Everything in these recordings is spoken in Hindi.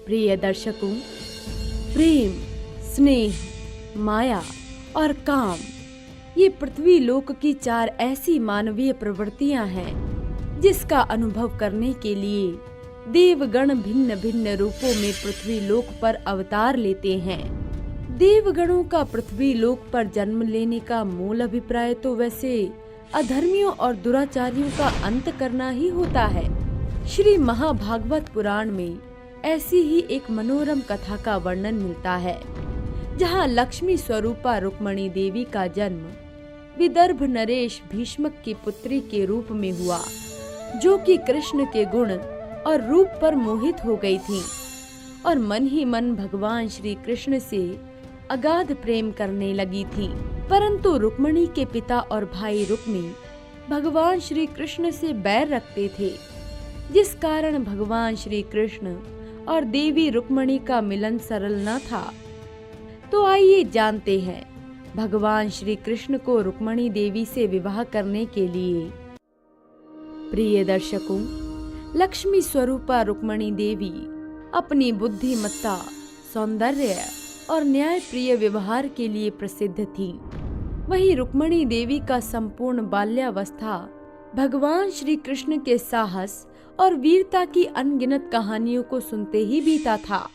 प्रिय दर्शकों, प्रेम, स्नेह, माया और काम, ये पृथ्वी लोक की 4 ऐसी मानवीय प्रवृत्तियां हैं जिसका अनुभव करने के लिए देवगण भिन्न भिन्न रूपों में पृथ्वी लोक पर अवतार लेते हैं। देवगणों का पृथ्वी लोक पर जन्म लेने का मूल अभिप्राय तो वैसे अधर्मियों और दुराचारियों का अंत करना ही होता है। श्री महाभागवत पुराण में ऐसी ही एक मनोरम कथा का वर्णन मिलता है, जहाँ लक्ष्मी स्वरूपा रुक्मणी देवी का जन्म विदर्भ नरेश भीष्मक की पुत्री के रूप में हुआ, जो कि कृष्ण के गुण और रूप पर मोहित हो गई थी और मन ही मन भगवान श्री कृष्ण से अगाध प्रेम करने लगी थी। परंतु रुक्मणी के पिता और भाई रुक्मी भगवान श्री कृष्ण से बैर रखते थे, जिस कारण भगवान श्री कृष्ण और देवी रुक्मणी का मिलन सरल न था। तो आइए जानते हैं भगवान श्री कृष्ण को रुक्मणी देवी से विवाह करने के लिए। प्रिय दर्शकों, लक्ष्मी स्वरूपा रुक्मणी देवी अपनी बुद्धिमत्ता, सौंदर्य और न्याय प्रिय व्यवहार के लिए प्रसिद्ध थी। वहीं रुक्मणी देवी का संपूर्ण बाल्यावस्था भगवान श्री कृष्ण के साहस और वीरता की अनगिनत कहानियों को सुनते ही बीता था।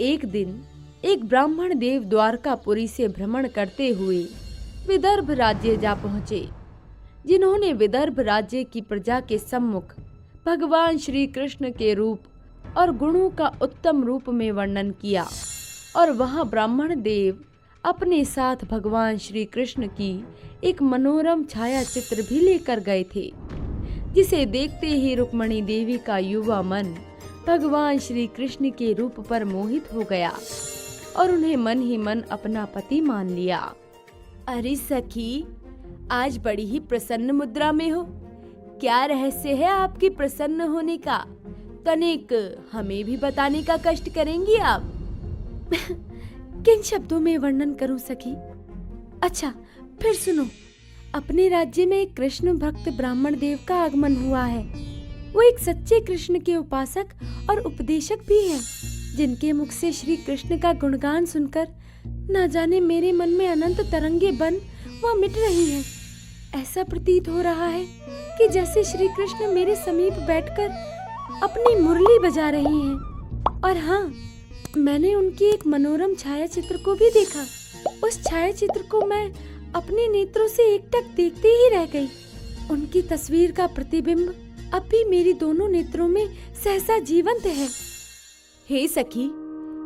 एक दिन एक ब्राह्मण देव द्वारकापुरी से भ्रमण करते हुए विदर्भ राज्य जा पहुँचे, जिन्होंने विदर्भ राज्य की प्रजा के सम्मुख भगवान श्री कृष्ण के रूप और गुणों का उत्तम रूप में वर्णन किया। और वहाँ ब्राह्मण देव अपने साथ भगवान श्री कृष्ण की एक मनोरम छाया चित्र भी लेकर गए थे, जिसे देखते ही रुक्मणी देवी का युवा मन भगवान श्री कृष्ण के रूप पर मोहित हो गया और उन्हें मन ही मन अपना पति मान लिया। अरे सखी, आज बड़ी ही प्रसन्न मुद्रा में हो। क्या रहस्य है आपकी प्रसन्न होने का? तनिक हमें भी बताने का कष्ट करेंगी आप? किन शब्दों में वर्णन करूं सखी? अच्छा, फिर सुनो। अपने राज्य में एक कृष्ण भक्त ब्राह्मण देव का आगमन हुआ है। वो एक सच्चे कृष्ण के उपासक और उपदेशक भी हैं, जिनके मुख से श्री कृष्ण का गुणगान सुनकर न जाने मेरे मन में अनंत तरंगे बन वह मिट रही हैं। ऐसा प्रतीत हो रहा है कि जैसे श्री कृष्ण मेरे समीप बैठकर अपनी मुरली बजा रही हैं। और हाँ, मैंने उनकी एक मनोरम छाया चित्र को भी देखा। उस छाया चित्र को मैं अपने नेत्रों से एकटक देखते ही रह गई। उनकी तस्वीर का प्रतिबिंब अब भी मेरी दोनों नेत्रों में सहसा जीवंत है। हे सखी,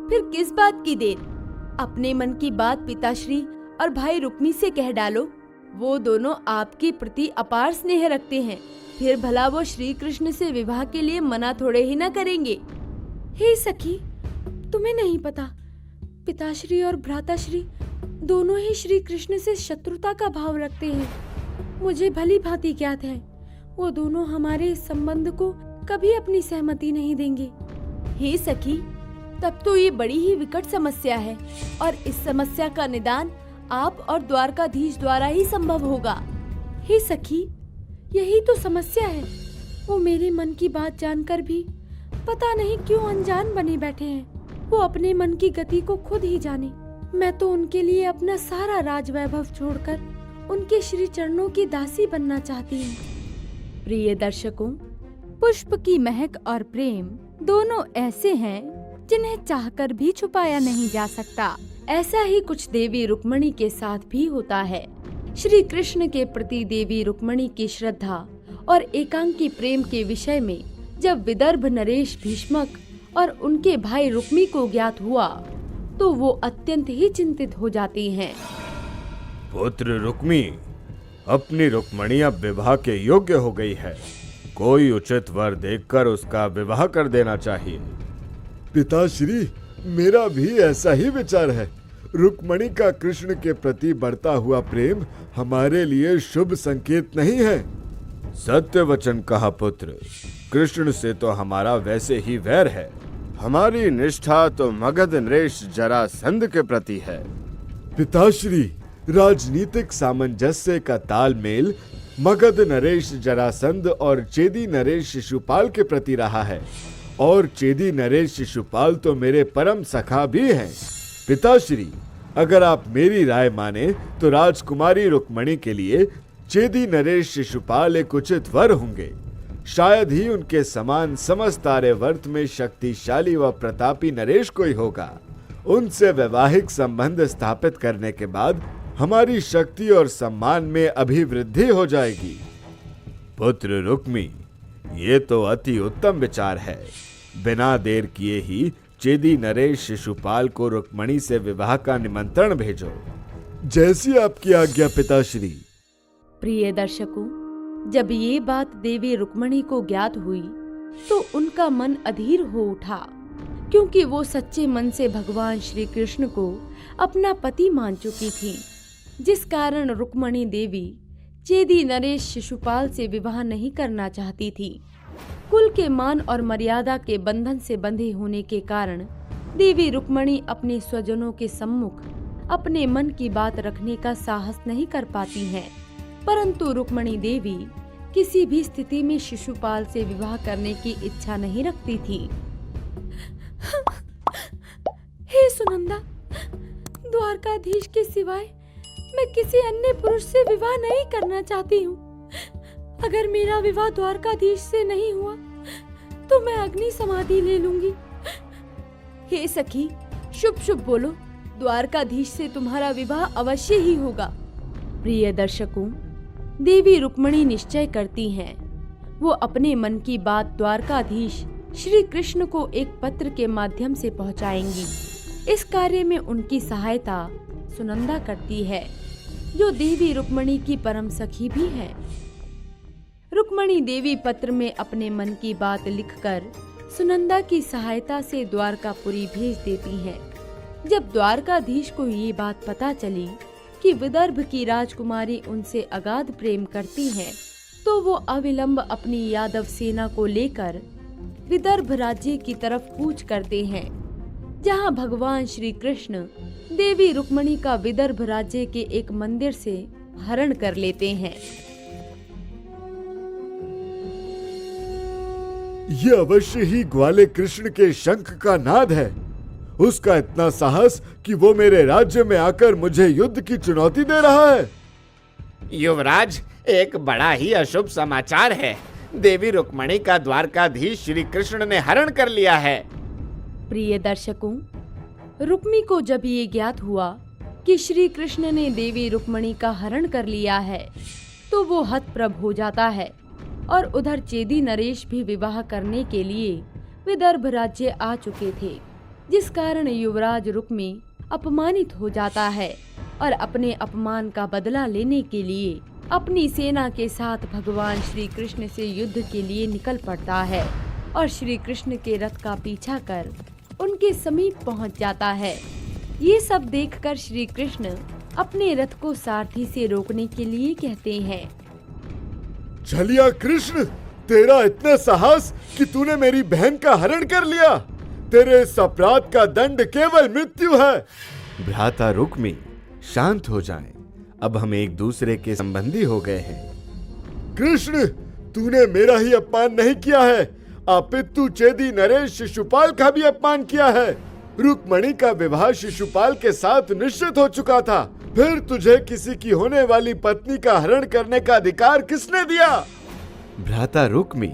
फिर किस बात की देर? अपने मन की बात पिताश्री और भाई रुक्मी से कह डालो। वो दोनों आपके प्रति अपार स्नेह रखते हैं, फिर भला वो श्री कृष्ण से विवाह के लिए मना थोड़े ही न करेंगे। हे सखी, तुम्हें नहीं पता, पिताश्री और भ्राताश्री दोनों ही श्री कृष्ण से शत्रुता का भाव रखते हैं। मुझे भली भांति ज्ञात है, वो दोनों हमारे इस संबंध को कभी अपनी सहमति नहीं देंगे। हे सखी, तब तो ये बड़ी ही विकट समस्या है और इस समस्या का निदान आप और द्वारकाधीश द्वारा ही संभव होगा। हे सखी, यही तो समस्या है। वो मेरे मन की बात जानकर भी पता नहीं क्यों अनजान बने बैठे हैं। वो अपने मन की गति को खुद ही जाने। मैं तो उनके लिए अपना सारा राजवैभव छोड़कर उनके श्री चरणों की दासी बनना चाहती हूँ। प्रिय दर्शकों, पुष्प की महक और प्रेम दोनों ऐसे हैं जिन्हें चाहकर भी छुपाया नहीं जा सकता। ऐसा ही कुछ देवी रुक्मणी के साथ भी होता है। श्री कृष्ण के प्रति देवी रुक्मणी की श्रद्धा और एकांकी प्रेम के विषय में जब विदर्भ नरेश भीष्मक और उनके भाई रुक्मी को ज्ञात हुआ, तो वो अत्यंत ही चिंतित हो जाती हैं। पुत्र रुक्मी, अपनी रुक्मणी अब विवाह के योग्य हो गई है। कोई उचित वर देखकर उसका विवाह कर देना चाहिए। पिताश्री, मेरा भी ऐसा ही विचार है। रुक्मणी का कृष्ण के प्रति बढ़ता हुआ प्रेम हमारे लिए शुभ संकेत नहीं है। सत्य वचन कहा पुत्र। कृष्ण से तो हमारा वैसे ही वैर है। हमारी निष्ठा तो मगध नरेश जरासंध के प्रति है। पिताश्री, राजनीतिक सामंजस्य का तालमेल मगध नरेश जरासंध और चेदी नरेश शिशुपाल के प्रति रहा है और चेदी नरेश शिशुपाल तो मेरे परम सखा भी हैं। पिताश्री, अगर आप मेरी राय माने तो राजकुमारी रुक्मणी के लिए चेदी नरेश शिशुपाल एक उचित वर होंगे। शायद ही उनके समान समस्त आर्यवर्त में शक्तिशाली व प्रतापी नरेश कोई होगा। उनसे वैवाहिक संबंध स्थापित करने के बाद हमारी शक्ति और सम्मान में अभिवृद्धि हो जाएगी। पुत्र रुक्मी, ये तो अति उत्तम विचार है। बिना देर किए ही चेदी नरेश शिशुपाल को रुक्मणी से विवाह का निमंत्रण भेजो। जैसी आपकी आज्ञा पिताश्री। प्रिय दर्शकों, जब ये बात देवी रुक्मणी को ज्ञात हुई तो उनका मन अधीर हो उठा, क्योंकि वो सच्चे मन से भगवान श्री कृष्ण को अपना पति मान चुकी थी, जिस कारण रुक्मणी देवी चेदी नरेश शिशुपाल से विवाह नहीं करना चाहती थी। कुल के मान और मर्यादा के बंधन से बंधे होने के कारण देवी रुक्मणी अपने स्वजनों के सम्मुख अपने मन की बात रखने का साहस नहीं कर पाती हैं। परंतु रुक्मणी देवी किसी भी स्थिति में शिशुपाल से विवाह करने की इच्छा नहीं रखती थी। हे सुनंदा, द्वारकाधीश के सिवाय मैं किसी अन्य पुरुष से विवाह नहीं करना चाहती हूँ। अगर मेरा विवाह द्वारकाधीश से नहीं हुआ तो मैं अग्नि समाधि ले लूंगी। हे सखी, शुभ शुभ बोलो, द्वारकाधीश से तुम्हारा विवाह अवश्य ही होगा। प्रिय दर्शकों, देवी रुक्मणी निश्चय करती हैं। वो अपने मन की बात द्वारकाधीश श्री कृष्ण को एक पत्र के माध्यम से पहुंचाएंगी। इस कार्य में उनकी सहायता सुनंदा करती है, जो देवी रुक्मणी की परम सखी भी है। रुक्मणी देवी पत्र में अपने मन की बात लिखकर सुनंदा की सहायता से द्वारकापुरी भेज देती है। जब द्वारकाधीश को ये बात पता चली कि विदर्भ की राजकुमारी उनसे अगाध प्रेम करती है, तो वो अविलंब अपनी यादव सेना को लेकर विदर्भ राज्य की तरफ कूच करते हैं, जहां भगवान श्री कृष्ण देवी रुक्मणी का विदर्भ राज्य के एक मंदिर से हरण कर लेते हैं। ये अवश्य ही ग्वाले कृष्ण के शंख का नाद है। उसका इतना साहस कि वो मेरे राज्य में आकर मुझे युद्ध की चुनौती दे रहा है। युवराज, एक बड़ा ही अशुभ समाचार है। देवी रुक्मणी का द्वारकाधीश श्री कृष्ण ने हरण कर लिया है। प्रिय दर्शकों, रुक्मी को जब ये ज्ञात हुआ कि श्री कृष्ण ने देवी रुक्मणी का हरण कर लिया है, तो वो हतप्रभ हो जाता है। और उधर चेदी नरेश भी विवाह करने के लिए विदर्भ राज्य आ चुके थे, जिस कारण युवराज रुक्मी अपमानित हो जाता है और अपने अपमान का बदला लेने के लिए अपनी सेना के साथ भगवान श्री कृष्ण से युद्ध के लिए निकल पड़ता है और श्री कृष्ण के रथ का पीछा कर उनके समीप पहुंच जाता है। ये सब देखकर श्री कृष्ण अपने रथ को सारथी से रोकने के लिए कहते हैं। चलिया कृष्ण, तेरा इतना साहस कि तूने मेरी बहन का हरण कर लिया। तेरे इस अपराध का दंड केवल मृत्यु है। भ्राता रुक्मी, शांत हो जाएं। अब हम एक दूसरे के संबंधी हो गए हैं। कृष्ण, तूने मेरा ही अपमान नहीं किया है, अपितु चेदी नरेश शिशुपाल का भी अपमान किया है। रुक्मणी का विवाह शिशुपाल के साथ निश्चित हो चुका था, फिर तुझे किसी की होने वाली पत्नी का हरण करने का अधिकार किसने दिया? भ्राता रुक्मी,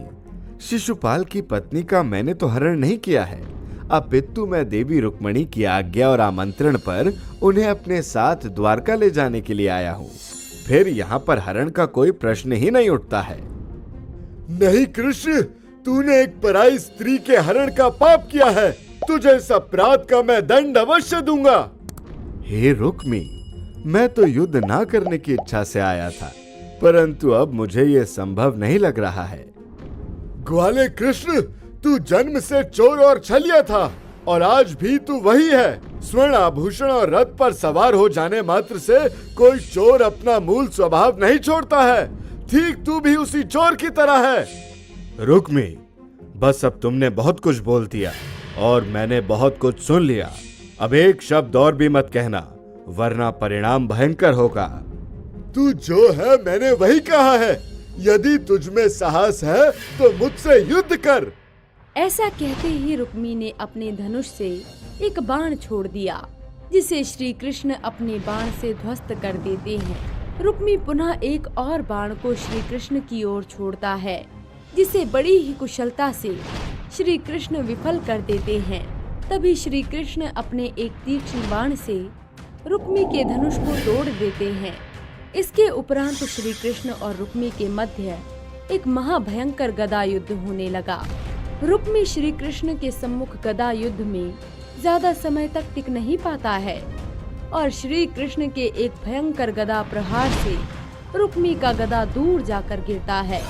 शिशुपाल की पत्नी का मैंने तो हरण नहीं किया है, अपितु मैं देवी रुक्मणी की आज्ञा और आमंत्रण पर उन्हें अपने साथ द्वारका ले जाने के लिए आया हूँ। फिर यहाँ पर हरण का कोई प्रश्न ही नहीं उठता है। नहीं कृष्ण, तूने एक पराई स्त्री के हरण का पाप किया है। तुझे इस अपराध का मैं दंड अवश्य दूंगा। हे रुक्मी, मैं तो युद्ध ना करने की इच्छा से आया था, परंतु अब मुझे ये संभव नहीं लग रहा है। ग्वाले कृष्ण, तू जन्म से चोर और छलिया था और आज भी तू वही है। स्वर्ण आभूषण और रथ पर सवार हो जाने मात्र से कोई चोर अपना मूल स्वभाव नहीं छोड़ता है। ठीक तू भी उसी चोर की तरह है। रुक्मी, बस अब तुमने बहुत कुछ बोल दिया और मैंने बहुत कुछ सुन लिया। अब एक शब्द और भी मत कहना, वरना परिणाम भयंकर होगा। तू जो है मैंने वही कहा है। यदि तुझ में साहस है तो मुझसे युद्ध कर। ऐसा कहते ही रुक्मी ने अपने धनुष से एक बाण छोड़ दिया, जिसे श्री कृष्ण अपने बाण से ध्वस्त कर देते हैं। रुक्मी पुनः एक और बाण को श्री कृष्ण की ओर छोड़ता है, जिसे बड़ी ही कुशलता से श्री कृष्ण विफल कर देते हैं। तभी श्री कृष्ण अपने एक तीक्ष्ण बाण से रुक्मी के धनुष को तोड़ देते हैं। इसके उपरांत श्री कृष्ण और रुक्मी के मध्य एक महाभयंकर गदा युद्ध होने लगा। रुक्मी श्री कृष्ण के सम्मुख गदा युद्ध में ज्यादा समय तक टिक नहीं पाता है और श्री कृष्ण के एक भयंकर गदा प्रहार से रुक्मी का गदा दूर जाकर गिरता है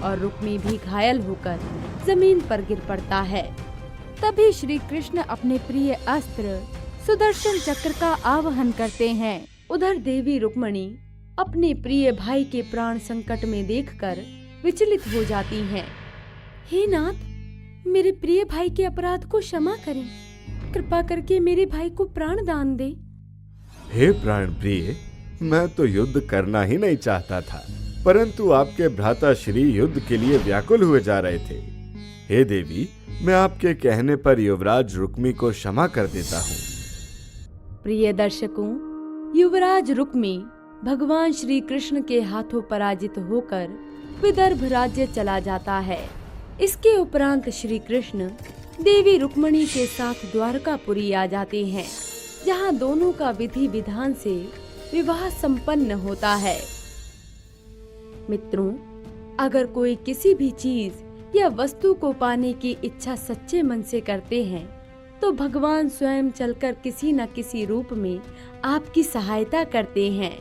और रुक्मी भी घायल होकर जमीन पर गिर पड़ता है। तभी श्री कृष्ण अपने प्रिय अस्त्र सुदर्शन चक्र का आवाहन करते हैं। उधर देवी रुक्मणी अपने प्रिय भाई के प्राण संकट में देखकर विचलित हो जाती हैं। हे नाथ, मेरे प्रिय भाई के अपराध को क्षमा करें। कृपा करके मेरे भाई को प्राण दान दे। हे प्राण प्रिय, मैं तो युद्ध करना ही नहीं चाहता था, परंतु आपके भ्राता श्री युद्ध के लिए व्याकुल हुए जा रहे थे। हे देवी, मैं आपके कहने पर युवराज रुक्मी को क्षमा कर देता हूँ। प्रिय दर्शकों, युवराज रुक्मी भगवान श्री कृष्ण के हाथों पराजित होकर विदर्भ राज्य चला जाता है। इसके उपरांत श्री कृष्ण देवी रुक्मणी के साथ द्वारकापुरी आ जाते हैं, जहां दोनों का विधि विधान से विवाह संपन्न होता है। मित्रों, अगर कोई किसी भी चीज या वस्तु को पाने की इच्छा सच्चे मन से करते हैं, तो भगवान स्वयं चलकर किसी न किसी रूप में आपकी सहायता करते हैं।